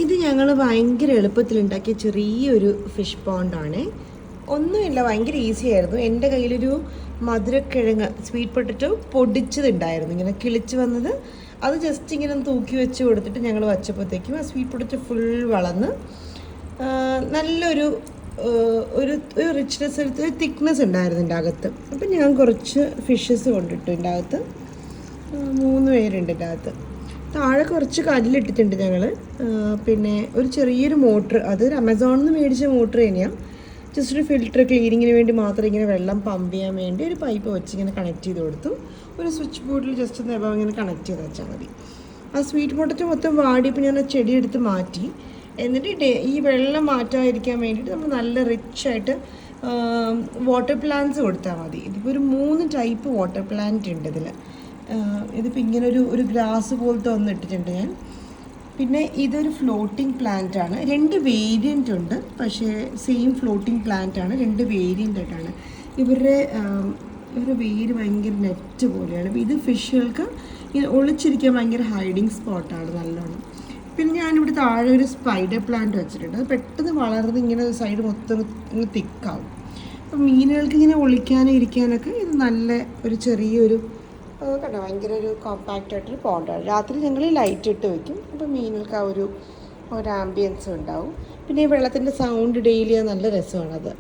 ഇത് ഞങ്ങൾ ഭയങ്കര എളുപ്പത്തിലുണ്ടാക്കിയ ചെറിയൊരു ഫിഷ് പോണ്ടാണ്. ഒന്നുമില്ല, ഭയങ്കര ഈസി ആയിരുന്നു. എൻ്റെ കയ്യിലൊരു മധുരക്കിഴങ്ങ് സ്വീറ്റ് പൊട്ടറ്റോ പൊടിച്ചതുണ്ടായിരുന്നു, ഇങ്ങനെ കിളിച്ച് വന്നത്. അത് ജസ്റ്റ് ഇങ്ങനെ തൂക്കി വെച്ച് കൊടുത്തിട്ട് ഞങ്ങൾ വച്ചപ്പോഴത്തേക്കും ആ സ്വീറ്റ് പൊട്ടറ്റോ ഫുൾ വളർന്ന് നല്ലൊരു ഒരു റിച്ച്നെസ് ഒരു തിക്നെസ് ഉണ്ടായിരുന്നു എൻ്റെ അകത്ത്. അപ്പം ഞാൻ കുറച്ച് ഫിഷസ് കൊണ്ടിട്ടു എൻ്റെ അകത്ത്. 3 പേരുണ്ട് എൻ്റെ അകത്ത്. താഴെ കുറച്ച് കല്ലിട്ടിട്ടുണ്ട് ഞങ്ങൾ. പിന്നെ ഒരു ചെറിയൊരു മോട്ടർ, അത് ആമസോണിൽ നിന്ന് മേടിച്ച മോട്ടർ തന്നെയാണ്. ജസ്റ്റ് ഒരു ഫിൽറ്റർ ക്ലീനിങ്ങിന് വേണ്ടി മാത്രം ഇങ്ങനെ വെള്ളം പമ്പ് ചെയ്യാൻ വേണ്ടി ഒരു പൈപ്പ് വെച്ച് ഇങ്ങനെ കണക്ട് ചെയ്ത് കൊടുത്തു. ഒരു സ്വിച്ച് ബോർഡിൽ ജസ്റ്റ് ഒന്ന് എബവ് ഇങ്ങനെ കണക്ട് ചെയ്ത് വെച്ചാൽ മതി. ആ സ്വീറ്റ് പൊട്ടറ്റോ മൊത്തം വാടിയപ്പോൾ ഞാൻ ആ ചെടി എടുത്ത് മാറ്റി. എന്നിട്ട് ഈ വെള്ളം മാറ്റാതിരിക്കാൻ വേണ്ടിയിട്ട് നമ്മൾ നല്ല റിച്ചായിട്ട് വാട്ടർ പ്ലാന്റ്സ് കൊടുത്താൽ മതി. ഇതിപ്പോൾ ഒരു 3 ടൈപ്പ് വാട്ടർ പ്ലാന്റ് ഉണ്ട് ഇതിൽ. ഇതിപ്പോൾ ഇങ്ങനെ ഒരു ഗ്രാസ് പോലത്തെ ഒന്ന് ഇട്ടിട്ടുണ്ട് ഞാൻ. പിന്നെ ഇതൊരു ഫ്ലോട്ടിംഗ് പ്ലാന്റ് ആണ്. 2 വേരിയൻ്റ് ഉണ്ട്, പക്ഷേ സെയിം ഫ്ലോട്ടിംഗ് പ്ലാന്റ് ആണ്. 2 വേരിയൻ്റ് ആയിട്ടാണ്. ഇവരുടെ വേര് ഭയങ്കര നെറ്റ് പോലെയാണ്. ഇത് ഫിഷുകൾക്ക് ഇങ്ങനെ ഒളിച്ചിരിക്കാൻ ഭയങ്കര ഹൈഡിങ് സ്പോട്ടാണ് നല്ലോണം. പിന്നെ ഞാനിവിടെ താഴെ ഒരു സ്പൈഡർ പ്ലാന്റ് വെച്ചിട്ടുണ്ട്. അത് പെട്ടെന്ന് വളർന്ന് ഇങ്ങനെ സൈഡ് മൊത്തം ഇങ്ങനെ തിക്കാവും. അപ്പം മീനുകൾക്ക് ഇങ്ങനെ ഒളിക്കാനും ഇരിക്കാനൊക്കെ ഇത് നല്ല ഒരു ചെറിയൊരു കണ്ടോ, ഭയങ്കര ഒരു കോമ്പാക്റ്റ് ആയിട്ടൊരു പോണ്ടാണ്. രാത്രി ഞങ്ങൾ ലൈറ്റ് ഇട്ട് വെക്കും. അപ്പോൾ മീനുകൾക്ക് ആ ഒരു ആംബിയൻസ് ഉണ്ടാവും. പിന്നെ ഈ വെള്ളത്തിൻ്റെ സൗണ്ട് ഡെയിലി നല്ല രസമാണത്.